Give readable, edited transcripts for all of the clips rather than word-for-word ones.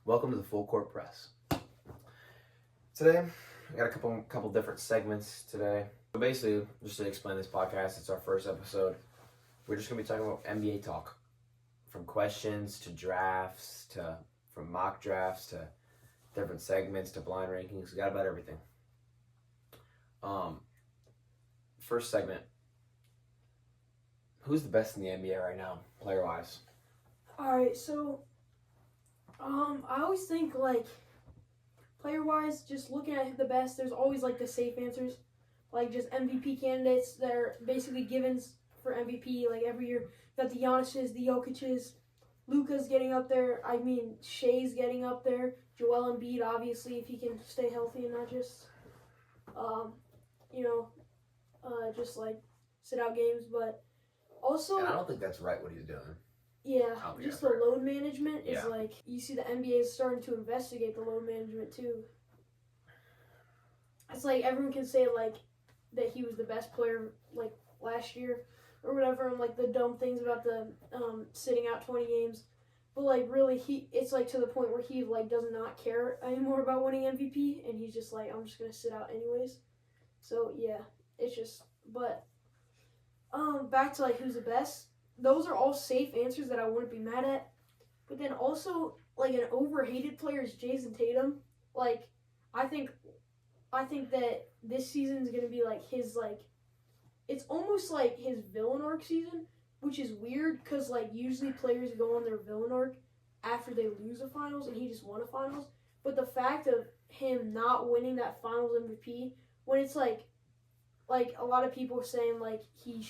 Welcome to the Full Court Press. Today, I got a couple different segments today. So basically, just to explain this podcast, it's our first episode. We're just gonna be talking about NBA talk, from questions to drafts from mock drafts to different segments to blind rankings. We got about everything. First segment. Who's the best in the NBA right now, player wise? Alright, so I always think player wise, just looking at the best, there's always the safe answers. Like just MVP candidates that are basically givens for MVP every year. You got the Giannis's, the Jokic's, Luka's getting up there. I mean Shea's getting up there. Joel Embiid, obviously, if he can stay healthy and not just just sit out games, but also And I don't think that's right what he's doing. Yeah, just the load management is you see the NBA is starting to investigate the load management too. It's everyone can say that he was the best player last year or whatever, and the dumb things about the sitting out 20 games, but really it's to the point where he does not care anymore about winning MVP, and he's just I'm just gonna sit out anyways. So yeah, it's just back to who's the best. Those are all safe answers that I wouldn't be mad at. But then also, an overhated player is Jason Tatum. I think that this season is going to be his, it's almost like his villain arc season, which is weird because, usually players go on their villain arc after they lose a finals, and he just won a finals. But the fact of him not winning that finals MVP, when it's a lot of people are saying, he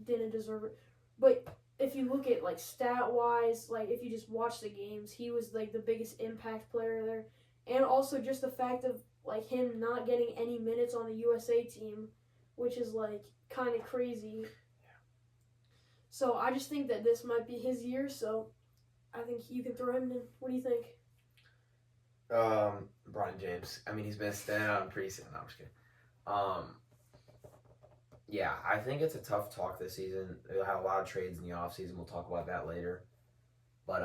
didn't deserve it. But if you look at stat-wise, if you just watch the games, he was the biggest impact player there. And also just the fact of him not getting any minutes on the USA team, which is kind of crazy. Yeah. So I just think that this might be his year, so I think you can throw him in. What do you think? Bron James. I mean, he's been standing out in preseason. No, I'm just kidding. Yeah, I think it's a tough talk this season. They'll have a lot of trades in the offseason. We'll talk about that later. But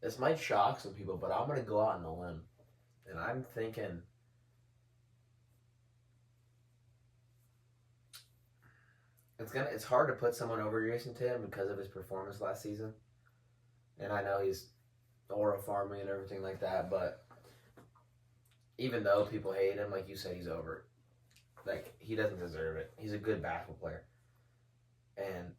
this might shock some people, but I'm gonna go out on a limb. And I'm thinking it's hard to put someone over Jason Tatum because of his performance last season. And I know he's aura farming and everything like that, but even though people hate him, like you said, he's over it. He doesn't deserve it. He's a good basketball player. And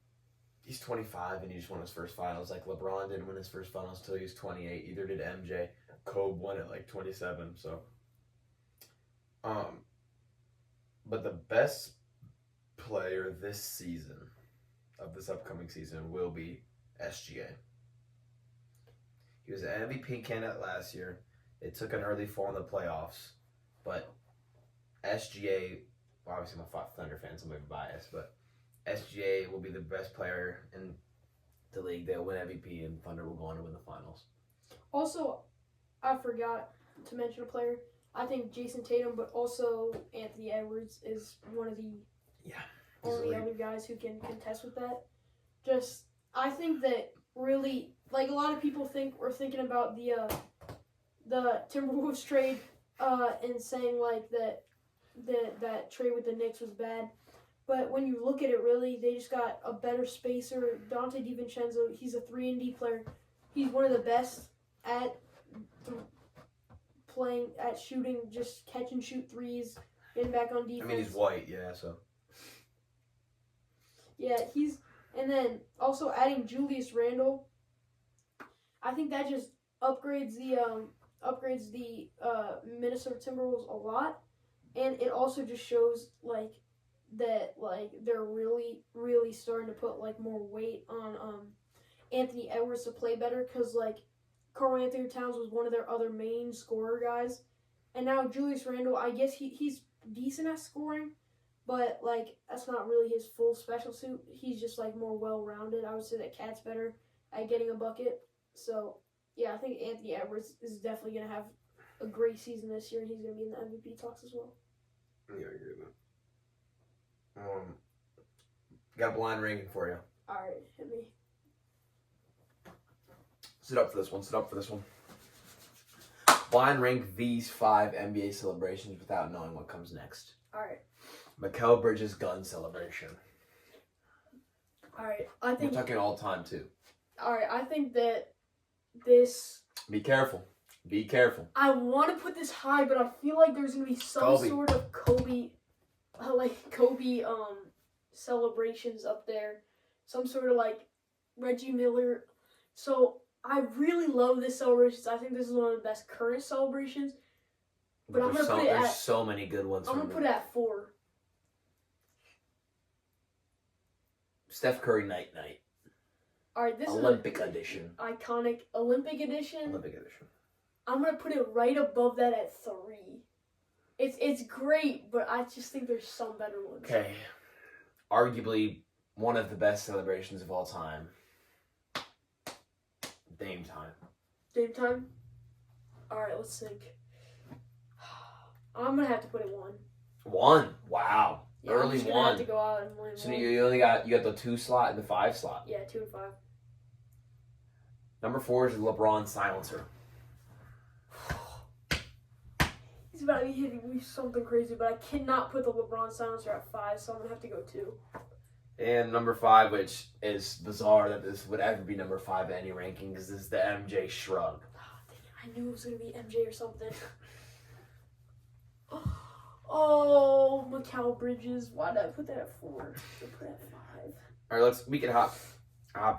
he's 25 and he just won his first finals. LeBron didn't win his first finals until he was 28. Either did MJ. Kobe won at 27. So, but the best player this season, of this upcoming season, will be SGA. He was an MVP candidate last year. It took an early fall in the playoffs, but SGA, obviously I'm a Thunder fan, so I'm maybe biased, but SGA will be the best player in the league. They'll win MVP, and Thunder will go on to win the finals. Also, I forgot to mention a player. I think Jason Tatum, but also Anthony Edwards is one of the only other guys who can contest with that. I think that really, a lot of people we're thinking about the Timberwolves trade and saying that trade with the Knicks was bad. But when you look at it, really, they just got a better spacer. Dante DiVincenzo, he's a 3-and-D player. He's one of the best at playing, at shooting, just catch and shoot threes, getting back on defense. I mean, he's white, yeah, so. Yeah, and then also adding Julius Randle, I think that just upgrades the Minnesota Timberwolves a lot, and it also just shows that they're really starting to put more weight on Anthony Edwards to play better, because Karl Anthony Towns was one of their other main scorer guys, and now Julius Randle, I guess he's decent at scoring, but that's not really his full special suit. He's just more well-rounded. I would say that Cat's better at getting a bucket. So yeah, I think Anthony Edwards is definitely going to have a great season this year, and he's going to be in the MVP talks as well. Yeah, I agree with that. Got a blind ranking for you. All right, hit me. Sit up for this one. Blind rank these 5 NBA celebrations without knowing what comes next. Alright. Mikal Bridges gun celebration. Alright. I think. We're talking all time too. Alright. I think that this. Be careful. I want to put this high, but I feel like there's gonna be some sort of Kobe celebrations up there. Some sort of like Reggie Miller. So I really love this celebration. I think this is one of the best current celebrations. But I'm gonna put it at. There's so many good ones. I'm gonna put it at 4. Steph Curry night. All right, this Olympic edition. Iconic Olympic edition. Olympic edition. I'm gonna put it right above that at 3. It's great, but I just think there's some better ones. Okay, arguably one of the best celebrations of all time. Dame time. Dame time. All right, let's think. I'm gonna have to put it 1. 1. Wow. Yeah, Early I'm just gonna 1. have to go out and win So 1. you only got the 2 slot and the 5 slot. Yeah, 2 and 5. Number 4 is the LeBron silencer. He's about to be hitting me something crazy, but I cannot put the LeBron silencer at 5, so I'm gonna have to go 2. And number 5, which is bizarre that this would ever be number 5 in any rankings, is the MJ shrug. Oh, dang it. I knew it was gonna be MJ or something. Oh, Mikal Bridges. Why did I put that at 4? I should put it at 5. All right, we can hop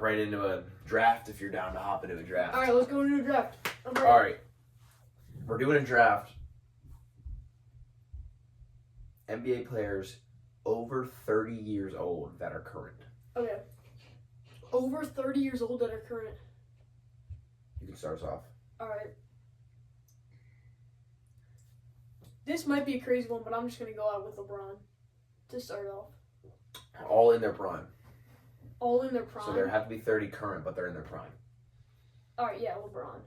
right into a draft if you're down to hop into a draft. All right, let's go into a draft. I'm ready. All right, we're doing a draft. NBA players over 30 years old that are current. Okay. Over 30 years old that are current. You can start us off. All right. This might be a crazy one, but I'm just gonna go out with LeBron to start off. All in their prime. All in their prime. So there have to be 30 current, but they're in their prime. All right, yeah, LeBron.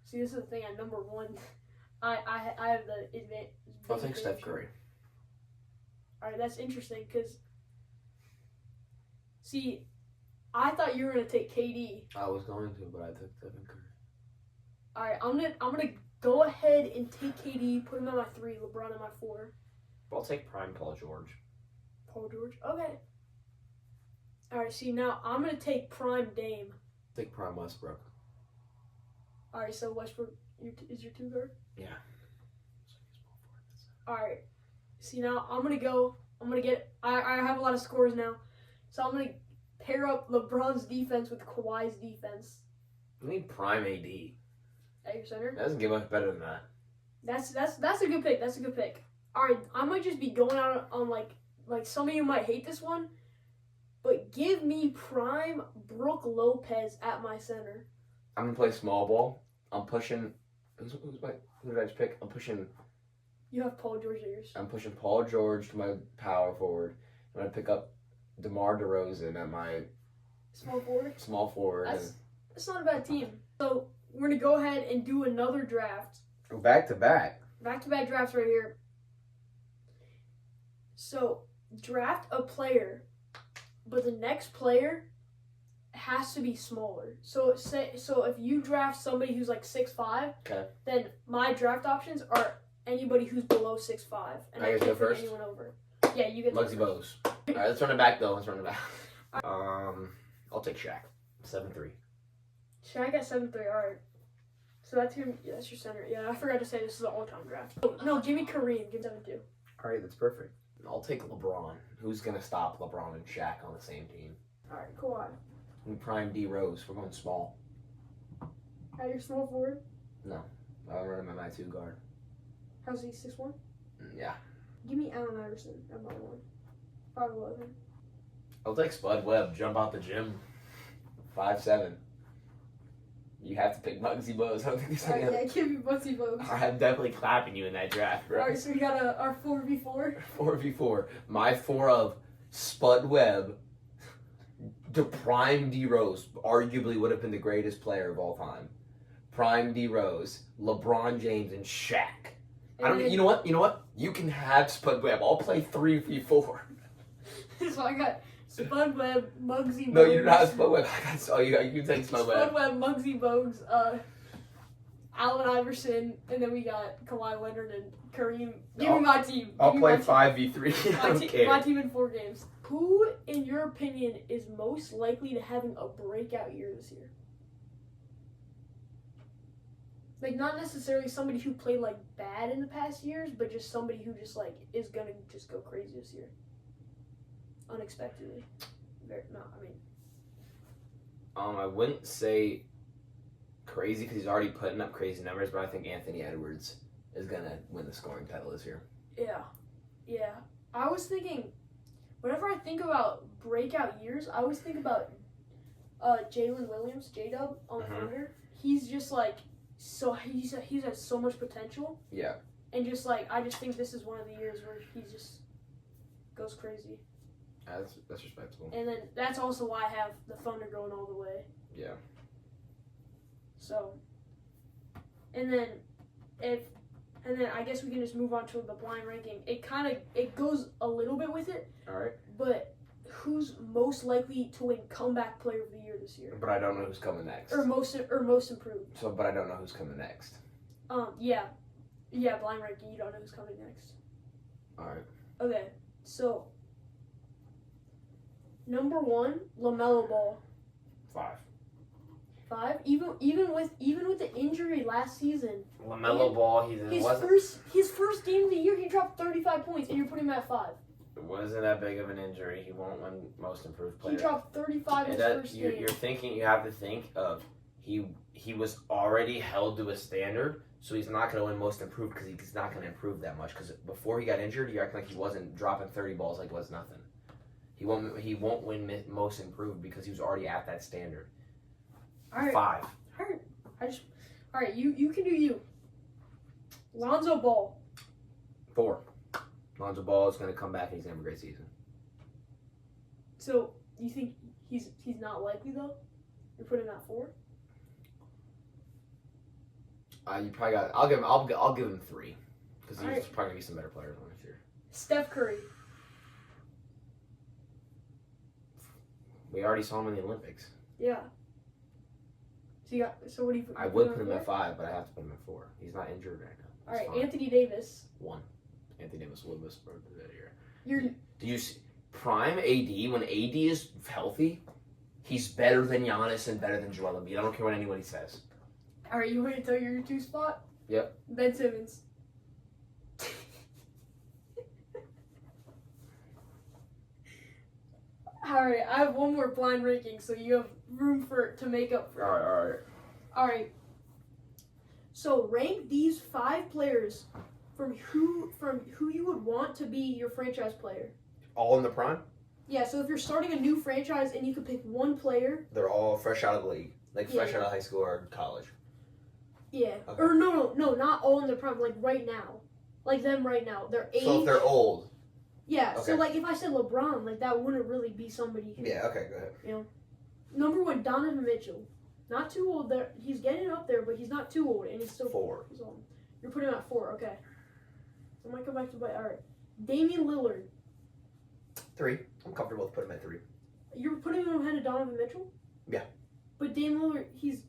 See, this is the thing. At number 1, I have the advantage. I'll take Steph Curry. All right, that's interesting because, see, I thought you were gonna take KD. I was going to, but I took Stephen Curry. All right, I'm gonna go ahead and take KD, put him at my 3, LeBron at my 4. I'll take prime Paul George. Paul George. Okay. All right. See, now I'm gonna take prime Dame. Take prime Westbrook. All right. So Westbrook is your 2 guard. Yeah. All right. See, now I'm gonna get. I have a lot of scores now, so I'm gonna pair up LeBron's defense with Kawhi's defense. I need prime AD. At your center. That doesn't get much better than that. That's a good pick. That's a good pick. All right. I might just be going out on like some of you might hate this one, but give me prime Brooke Lopez at my center. I'm gonna play small ball. I'm pushing. Who did I just pick? You have Paul George at yours. I'm pushing Paul George to my power forward. I'm gonna pick up DeMar DeRozan at my small forward. That's not a bad team. So we're gonna go ahead and do another draft. Back to back. Back-to-back drafts right here. So draft a player, but the next player has to be smaller. So if you draft somebody who's like 6'5", okay, then my draft options are anybody who's below 6'5", and I get to go can't pick first. anyone over. Yeah, you get Muggsy Bogues. All right, let's run it back though. I'll take Shaq. 7'3". Shaq at 7'3". All right. So that's your center. Yeah, I forgot to say this is an all-time draft. Oh, no, give me Kareem. Give me 7'2". All right, that's perfect. I'll take LeBron. Who's gonna stop LeBron and Shaq on the same team? All right, Kawhi. And prime D Rose. We're going small. At your small forward. No, I'll run him at my 2 guard. How's he 6'1"? Yeah. Give me Allen Iverson at my 1. 5'11". I'll take Spud Webb. Jump out the gym. 5'7". You have to pick Muggsy Bogues. I don't think there's any other. Yeah, give me Muggsy Bogues. I'm definitely clapping you in that draft, bro. Alright, so we got our 4v4. 4v4. My 4 of Spud Webb to prime D Rose, arguably would have been the greatest player of all time. Prime D Rose, LeBron James, and Shaq. You know what? You can have Spud Webb. I'll play 3v4. So I got Spud Webb, Muggsy Bogues. No, you're not Spud Webb. I saw you. You take Spud Spud Webb. Webb, Muggsy Bogues, Allen Iverson, and then we got Kawhi Leonard and Kareem. Give me my team. I'll Give me play my team. 5v3. I don't care. My team in 4 games. Who, in your opinion, is most likely to having a breakout year this year? Like, not necessarily somebody who played, like, bad in the past years, but just somebody who just, like, is gonna just go crazy this year. Unexpectedly. I wouldn't say crazy because he's already putting up crazy numbers, but I think Anthony Edwards is gonna win the scoring title this year. Yeah. I was thinking, whenever I think about breakout years, I always think about Jalen Williams, J-Dub, on the Thunder. He's just, like, he has so much potential. Yeah. And just, like, I just think this is one of the years where he just goes crazy. That's respectable. And then that's also why I have the Thunder going all the way. Yeah. So, and then I guess we can just move on to the blind ranking. It goes a little bit with it. All right. But who's most likely to win comeback player of the year this year? But I don't know who's coming next. Or most improved. But I don't know who's coming next. Yeah, blind ranking. You don't know who's coming next. All right. Okay, so number 1, LaMelo Ball. 5. 5. Even with the injury last season. LaMelo Ball. His first game of the year, he dropped 35 points, and you're putting him at 5. It wasn't that big of an injury. He won't win most improved player. He dropped 35 in his first game. You have to think of he was already held to a standard, so he's not going to win most improved because he's not going to improve that much. Because before he got injured, he acted like he wasn't dropping 30 balls like it was nothing. He won't win most improved because he was already at that standard. All right. 5. All right. You can do you. Lonzo Ball. 4. Lonzo Ball is going to come back and he's going to have a great season. So you think he's not likely though? You're putting him at 4. You probably got. I'll give him 3 because he's probably going to be some better players on this year. Steph Curry. We already saw him in the Olympics. Yeah. So what do you? I would put him at 5, but I have to put him at 4. He's not injured right now. All right, Anthony Davis. 1. Anthony Davis will miss for that year. Do you see prime AD when AD is healthy? He's better than Giannis and better than Joel Embiid. I don't care what anybody says. All right, you want to tell your 2 spot? Yep. Ben Simmons. All right, I have one more blind ranking, so you have room to make up for it. All right. So rank these 5 players from who you would want to be your franchise player. All in the prime? Yeah. So if you're starting a new franchise and you could pick one player, they're all fresh out of the league, fresh out of high school or college. Yeah. Okay. Or no, not all in their prime. Like right now, like them right now. Their age. So if they're old. Yeah, okay. So like if I said LeBron, like that wouldn't really be somebody who, yeah, okay, go ahead. You know. Number 1, Donovan Mitchell. Not too old there. He's getting up there, but he's not too old and he's still 4. He's old. You're putting him at 4, okay. I might come back to all right. Damian Lillard. 3. I'm comfortable with putting him at 3. You're putting him ahead of Donovan Mitchell? Yeah. But Damian Lillard, he's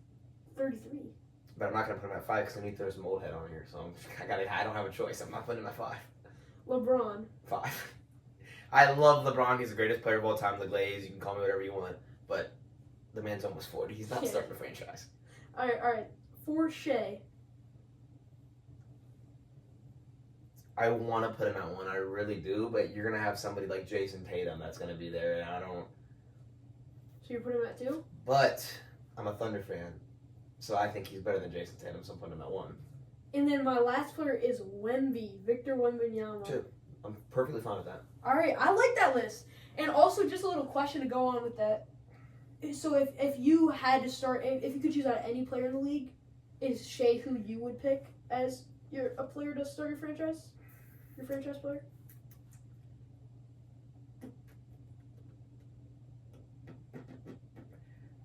33. But I'm not gonna put him at 5 because I need to throw some old head on here, so I don't have a choice. I'm not putting him at 5. LeBron. 5. I love LeBron. He's the greatest player of all time. The Glaze. You can call me whatever you want, but the man's almost 40. He's not starting a franchise. All right. For Shea. I want to put him at 1. I really do, but you're gonna have somebody like Jason Tatum that's gonna be there, and I don't. So you're putting him at 2? But I'm a Thunder fan, so I think he's better than Jason Tatum, so I'm putting him at 1. And then my last player is Wemby, Victor Wembanyama. 2. I'm perfectly fine with that. All right, I like that list. And also, just a little question to go on with that. So if you had to start, if you could choose out of any player in the league, is Shea who you would pick as a player to start your franchise? Your franchise player?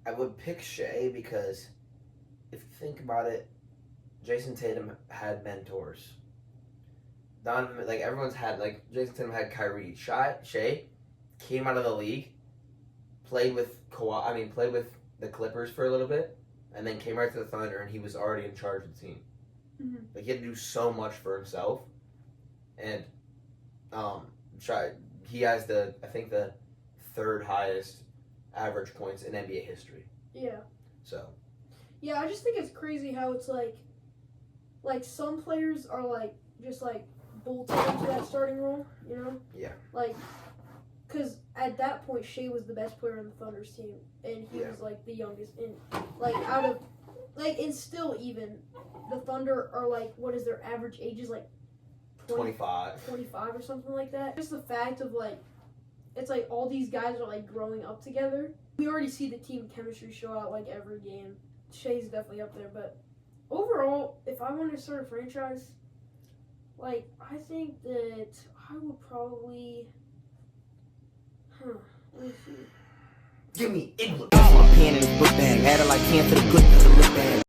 I would pick Shea because if you think about it, Jason Tatum had mentors. Donovan, everyone's had, Jason Tatum had Kyrie. Shea came out of the league played with played with the Clippers for a little bit, and then came right to the Thunder, and he was already in charge of the team. Mhm. Like he had to do so much for himself, and he has the third highest average points in NBA history. Yeah. So Yeah, I just think it's crazy how it's like some players are like just like bolted into that starting role, you know? Yeah. Like, because at that point, Shea was the best player on the Thunder's team, and he was like the youngest. And like out of and still even the Thunder are like, what is their average age is like 25. 25 or something like that. Just the fact of like, it's like all these guys are like growing up together. We already see the team chemistry show out like every game. Shea's definitely up there, but overall, if I wanted to start a franchise, like I think that I would probably, let me see. Give me England. My pen in his book bag, add it like can to the good to the lip bag.